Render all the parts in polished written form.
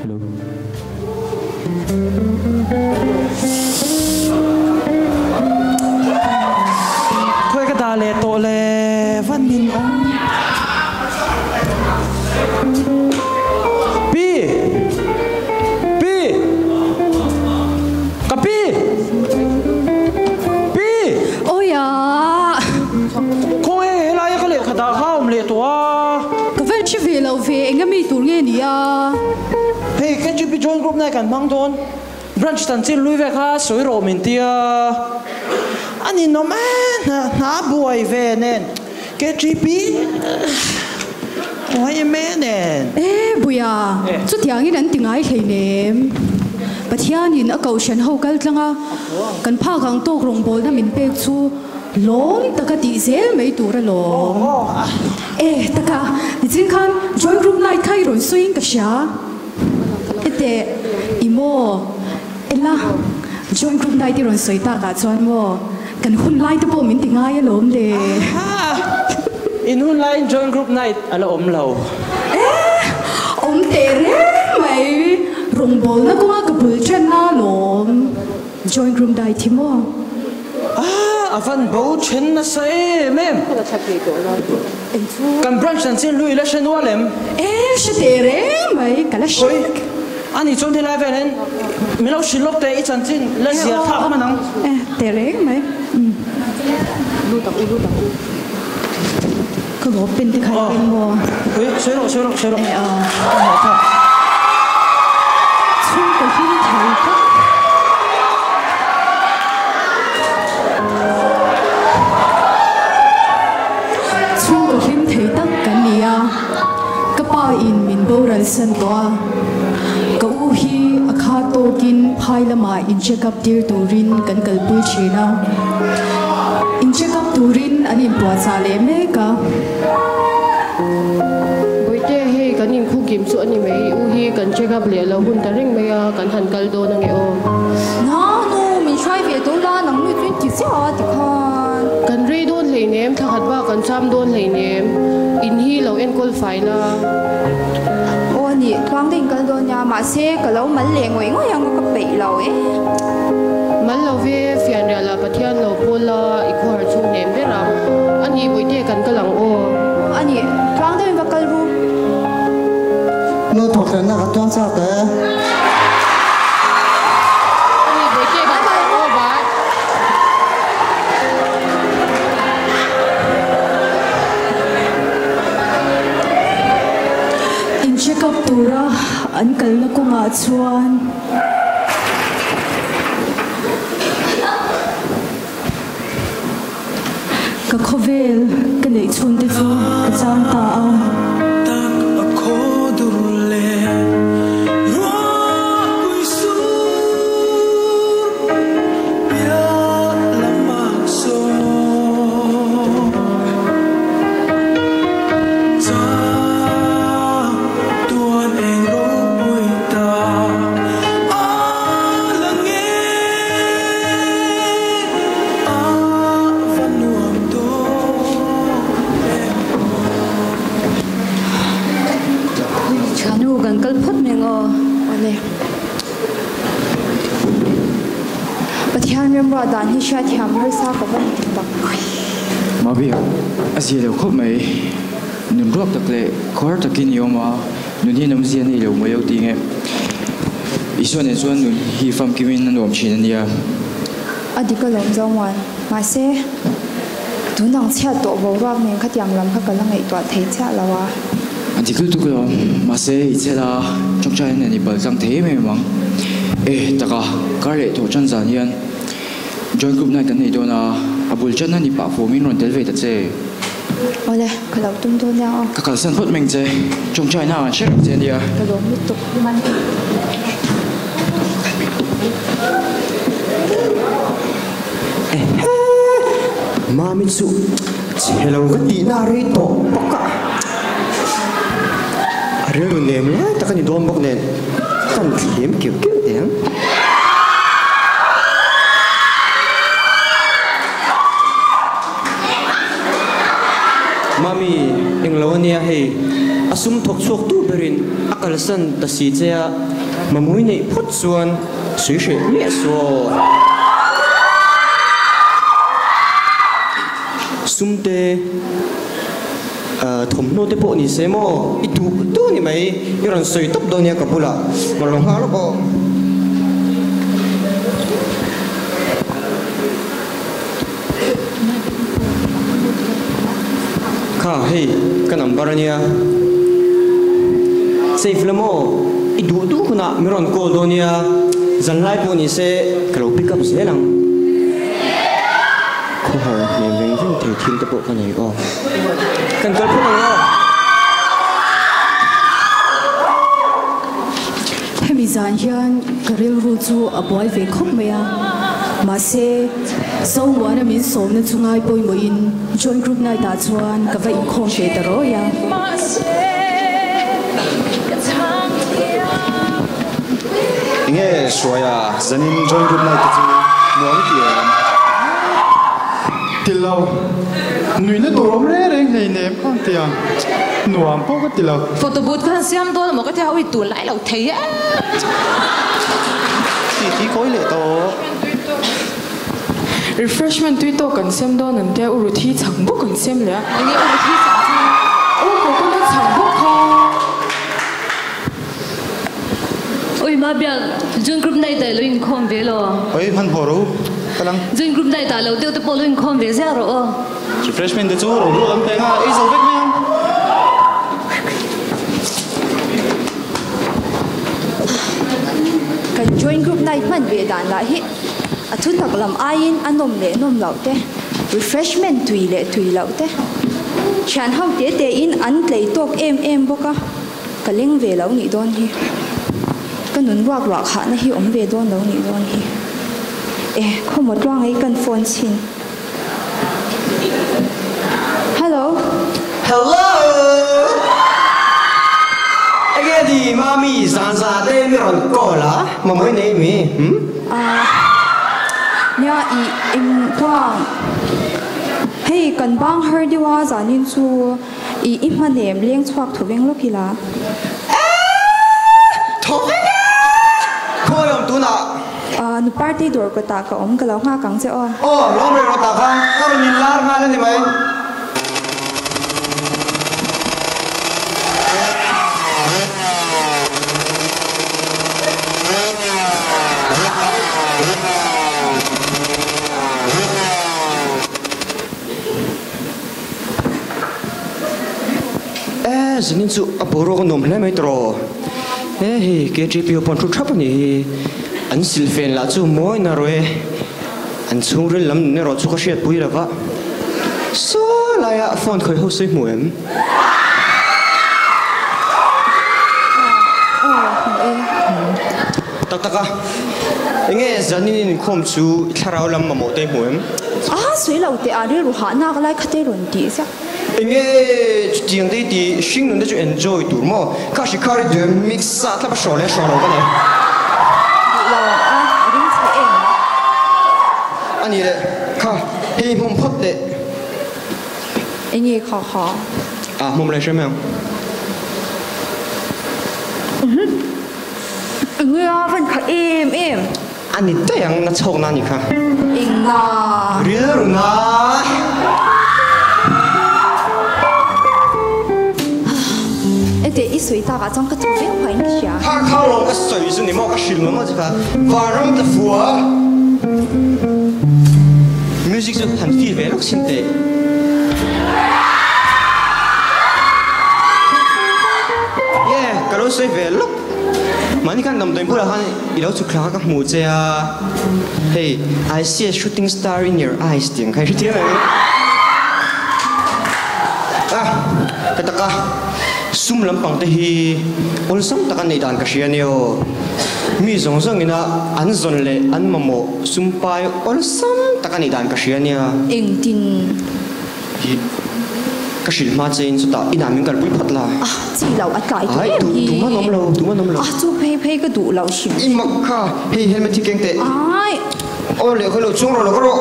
hello thôi cái ta lệ tổ lệ văn minh ông pi pi cà pi pi ôi à không ai lại cái lệ cái ta không lệ tổ cái vấn chỉ về lâu về anh em tụi nghe đi à hey cái chuyện bị join group này cần mang thôn branch tan xin lui về khá soi rộ mình tia anh nhìn nó na buổi về nên cái GP ôi mẹ nè ê bùi à chút tiếng như đến tiếng ai thấy nè bắt hiện nhìn ở cầu sân hậu cái lăng à cần phá gắng tô rồng bồn na mình bê chu lom ta cái tí dễ mấy tụ ra lom ê ta cái đi trên khăn join group này thay rồi swing cái啥ê imo ela join group này thì rồi swing ta cả chuan mo cần hun lại tới bộ mình tiếng ai lom le in hun lại join group này ala lâu ông tệ mày rồng bồn nó cũng có bự chân na lom join group này thì mo avan bầu chen na say mem kan branch tan sin lui la shen walem sẽ tệ mày cả là oi ani chon de la velen melo shilok te I chan sin la zia tha ma nang tệ mày lu tập có bộ pin thì khai pin mo oi sero chung cái phim thấy đó chung cái phim thấy tất cả nia cái bao in mình bầu ra sân toa cậu hi akha tokin phai lama in check up dear turin kan kalpui china in check up turin anin tua cha le me ka boite he kanin khu kim su ani mai u hi kan check up le lo hun ta ring mai kan han kal do na nge o no mình try về tối la nang nu chuyên chỉ sẽ thì khan kan re don le nem tha khat ba kan sam don le nem in hi lo en kol fai la ô nè thoáng đến cái đó nhà mà xe cái lâu mấy lẻ ngồi ngồi ăn có bị lâu ấy man lo ve fian ra la pathian lo pola I khor chu nem be ram an hi boite kan kalang o anh nè thoáng đến vào cái room nó thuộc về nó là toàn sao thế an hi boite kan kalang o ba in check up tura an kal na ko nga chuan ka khovel ka nei chun te chu ka chang ta a rồi đàn hi sát thiam hơi sao có vấn đề mà bây giờ gì đều khóc mấy nằm ruột đặc lệ khó đặc kinh nhiều mà nụn hi nằm riêng này đều mới đầu tiên ý xuân này xuân nụn hi phạm kim in nằm chỉ nên dia đi cái lòng trong ngoài mà xe tú năng chia tổ bầu ra mình khát yam làm khát cái là ngày toàn thấy chia là wa thì cứ tụi nó mà xe ít xe là trong trái này bờ răng thế mày mắng tất cả cái lệ tổ chân giản nhiên join group này cái này đó là abul chân này bảo phụ mình rồi tới về thật dễ ôi đây cái đầu tung tung nhau các cái sân phất mình dễ trong trái nào chết dễ đi à cái đồ liên tục man Mamitsu hello cái tí na ri to baka ariel nem la ta kan dom bok nen kan kiếm kiểu kiểu tiếng mami eng lo nia hei asum thok chuak tu berin akal san ta si chea mamui nei phut chuan sui hre le so sumte thom no te po ni semo itu tu ni mai iron soi top donia kapula malong ha lo ko ka hei ka number nia safe lamo idu du kuna miron ko donia zanlai po ni se kalo pick up selang ko har ne veng veng thei thil te po ka nei o kan kal phung nga hemi zan hian karil ru chu a boy ve khop maya ma se so wana min som na chungai poi mo in join group nai ta chuan ka vai khom fe ta ro ya inge soya zanin join group nai ta chu nuam ti tilau nui na torom re reng nei nem khang tiang nuam po ka tilau photo booth ka siam do mo ka thau i tu lai lo thei a ti koi le to refreshment tui to kan sem do nan te uru thi chang bu kan sem le ani uru thi chang o ko ko na chang bu kho oi ma bia join group nai dai lo in khom ve lo oi man horo kalang join group nai ta lo te te polo in khom ve za ro refreshment de chu ro ro lam te nga ei zo vek me kan join group nai man ve dan la hi thu tak lam ain anom le nom lau te refreshment tui le tui lau te chan hau te te in an tlei tok em boka kaleng ve lau ni don hi kanun wak wak ha na hi om ve don lau ni don hi khomot wang ai kan phone chin hello again di mami zanza te miron kola mamoi nei mi nya i in kwang hey kan bang her diwa zanin chu i imanem leng chhuak thuveng lokila thuveng khoyom tuna nu party dor ko ta ka om kalaw nga kang se o long re ro ta kha kar min lar nga le ni mai zanin chu aporo ko nom hle mai tro he KGP upon tru thap ni an silfen la chu moi na roe an chung rel lam ne ro chu ka shet pui lawa so la ya phone khoi ho sei muem taka inge zanin khom chu tharau lam ma mo te muem sui lau te ari ru ha na ka lai khate ron ti sa inge chiang dei ti sing nun de chu enjoy tur mo ka shi kari de mix sa tla ba shole sholo ba ne rin sa en ani le ka hei mum phot de inge kha mum le shemang inge van kha em ani te yang na chok na ni kha inga rir na ete isui ta ka chang ka chu veng phai ni sia ha kha lo ka soi su ni mo ka shil mo cha varam ta fua music so han fi ve lok sin te ka lo soi ve lok mani kan dam dam pura han ilo chu khla ka mu che a hey I see a shooting star in your eyes ting khai thi na ka ta ka sum lampang te hi ol sam ta kan nei dan ka shia ne o mi zong zong ina an zon le an mamo sum pai ol sam ta kan nei dan ka shia ne eng tin ka shil ma chen chu ta ina min kal pui phatla chi lau atlai ai tu ma nom lo chu phei ka du lau shim i makha hei helmet thi keng te ai o le kholo chung ro lo ro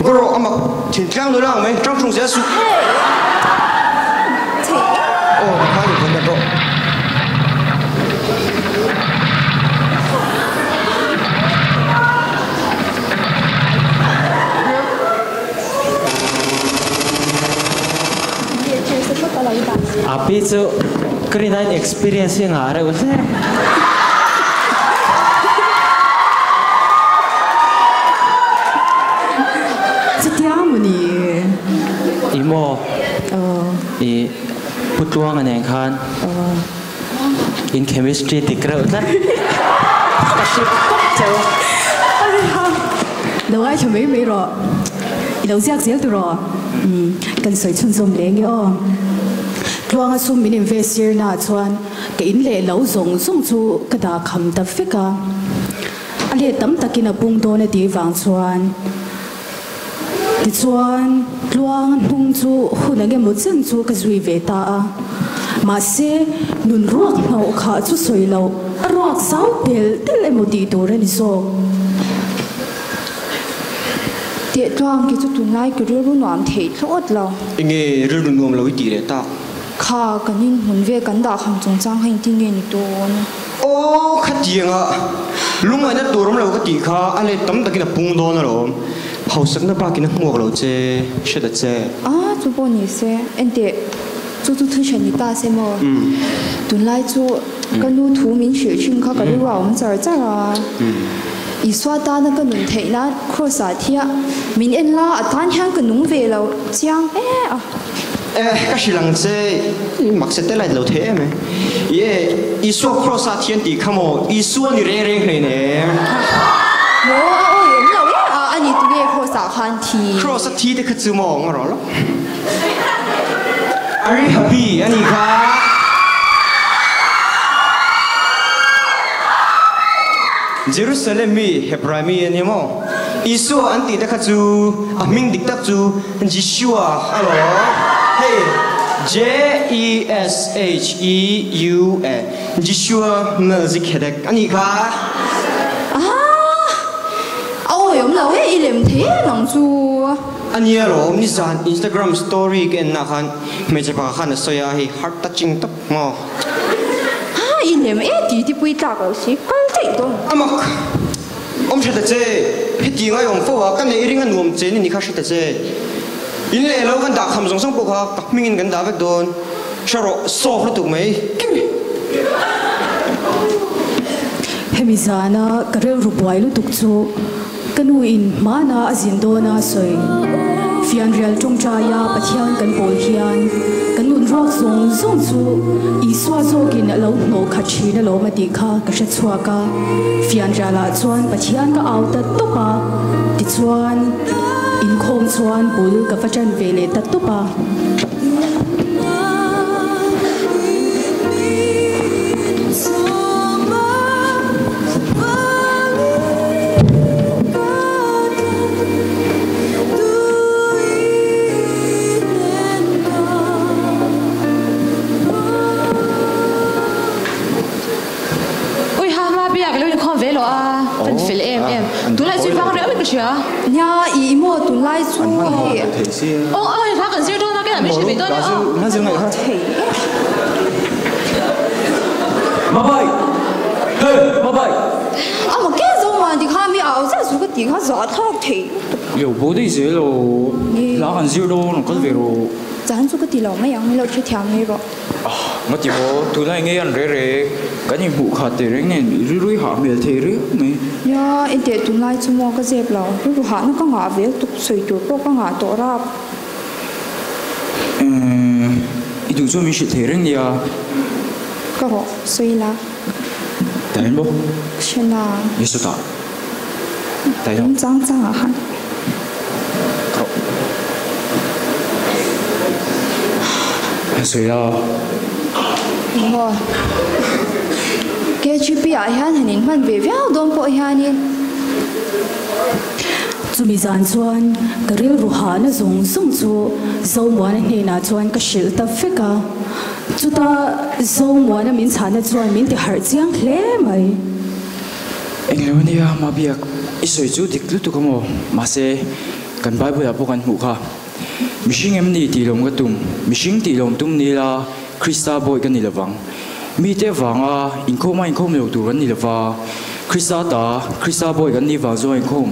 Goro ama thìn trang đối lang mấy trang trung sẽ sụp. Ồ, hai người con rồi. Api tu kerana experience yang ada betul. Setiap ni. Imo. Putuang yang kan. In chemistry tikar betul. Đâu ai chuẩn bị mấy rồi. Đâu giặc giặc rồi. Cần soi chun zoom lên cái Luang asum min investor na chuan ke in le lo zong zong chu ka da kham ta fika ale tam takin a pung do na ti wang chuan ti chuan luang hung chu hun age mo chen chu ka zui ve ta a ma se nun ruak ngau kha chu soi lo ruak sau tel tel emo ti to ra ni so tiệt toang cái chút tuần lai cái rượu nuam thấy lót lo nghe rượu nuam lo ti re ta khá cái nín hun về cái đó không trong trang hành tin nghe ni to ô khát tiếng à lúc này nó tổ rong lo cái tiếng khá anh tấm ta cái là bung đòn rồi hậu sắc nó ba cái nó ngọc lo chế sẽ được chế chú bảo ni sẽ anh tiệt chú thấy chuyện ni ta xem mà tuần lai chú cái nụ thú mình学群khá cái rượu我们这儿啊อีสวดานั่นก็หนุนเทนะครัวสาธิตมินเอ็นล่าอัตานยังก็นุ่งเวลาเจียงก็สิหลังเจมักเสร็จแล้วเราเทไหมเย่อีสวดครัวสาธิตดีขโมยอีสวดนี่เร่ๆเลยเนี่ยโอ้ยเราอันนี้ตัวเองครัวสาคันทีครัวสาธิตคือจืมองอะไรล่ะอันนี้ฮับบี้อันนี้ค่ะJerusalem mi Hebrew mi ni mo Isu anti dak chu aming dik tak chu Jeshua hello hey J E S H E U A Jeshua music hedak ani kha yom lo e ilem the nang chu ani ro ni san Instagram story ken na khan me je pa khan soya hi heart touching tak mo ilem e ti pui ta ko si amak sẽ được chơi hết tiếng ai ông phô cái này riêng anh nuông chơi nên sẽ được chơi in lệ lâu gần đã khăm giống sông bốc ha các mình gần đã biết đồn sao rồi sוף nó tụi mấy Hemizana karel rupai lu tukchu kanuin mana azindona soi fian real tongchaya pathian kan pol hian kanun rock zong zong chu iswa zokin lo no khachi na lo mati kha ka sha chuaka fian rala chuan pathian ka auta topa ti chuan in khom chuan bul ka fachan vele ta topa nhà ý mua tụi lai chú ôi phá cần siêu đâu nó cái này mới chỉ tôi nữa nó dừng lại hả mà bay mà cái gì mà thì khai mi ảo ra số cái tiếng hát gió thao thì有不对些咯，哪很少咯，那个为咯。咱做个地牢没样，没老去听没个。我只不突然间人热，cái gì vụ khát thì人này rưỡi hạ miệt thì rưỡi mấy. Ya, anh để tụi lai chúng mua cái dẹp là, rưỡi hạ nó có ngã về tục sợi chuột, có ngã tổ ra. Ít tụi chúng mình sẽ thấy人呀. Cái họ sợi là. Tại sao? Xem là. Như sao ta? Tại sao? Trắng trắng à hả? Sợi là. Đúng rồi. Cái chuyện bị ai hắn hình như mình về véo đông bội hắn đi. Chú mi dàn chuan cái rìu ruha na zong song chu dâu mua na nghe na chuan cái shil ta fika chú ta dâu mua na min chán na chuan min ti har chiang hle mai. Anh lấy đi à mà biết ít sợi chú địch lúc tụi có mà sẽ กันไปบุญพวกกันหูค่ะมิชิงเอ็มนี่ตีลมกระตุ้มมิชิงตีลมตุ้มนี่ละคริสตาบอยกันนี่ละวังมีแต่วังอินโคมาอินโคมเหลวตัวกันนี่ละว่าคริสตาบอยกันนี่วังโซอินโคม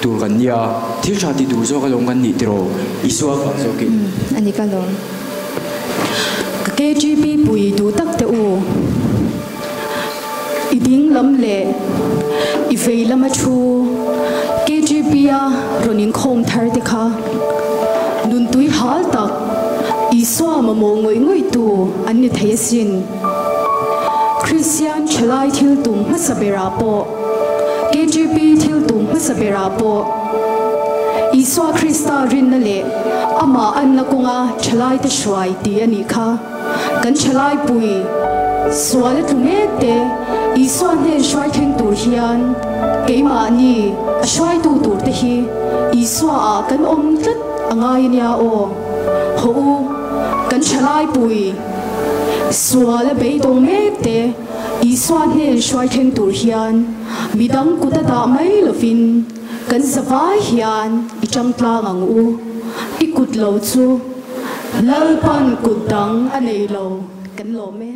ตัวกันเนี่ยที่ชาติดูโซกันลงกันนี่ตรออิสวาวังโซกิอันนี้ก็ลงKGB ปุยดูตักเตอูอีดิ้งลำเล่อีเฟยลำมาชู KGB รนินคมทาร์ติค่ะนุนตุยฮัลตักอีสวามามงงวยตูอันนี้ทายสินคริสเตียนชลายทิลตุมมัสเบราโป KGB ทิลตุมมัสเบราโปอีสวาคริสตารินนั่นแหละอามาอันนักงาชลายตะชวายตีอันนี้ค่ะกันชลายปุยสวาเลตุเมเตอีสวาเนชวายเข่งตูเฮียนเกมานี่ชวายตูตูเตฮีอีสวากันอมตัดง่ายเนี่ยโอหูกันชลายปุยสวาเลเบยตงเมเตอีสวาเนชวายเข่งตูเฮียนมีดังกุตตาไม่ลฟินกันสบายเฮียนอีจังตลางังอูอีกุดเหลาจูลลปันกุดดังอันไหนเหลากันเหลาแม่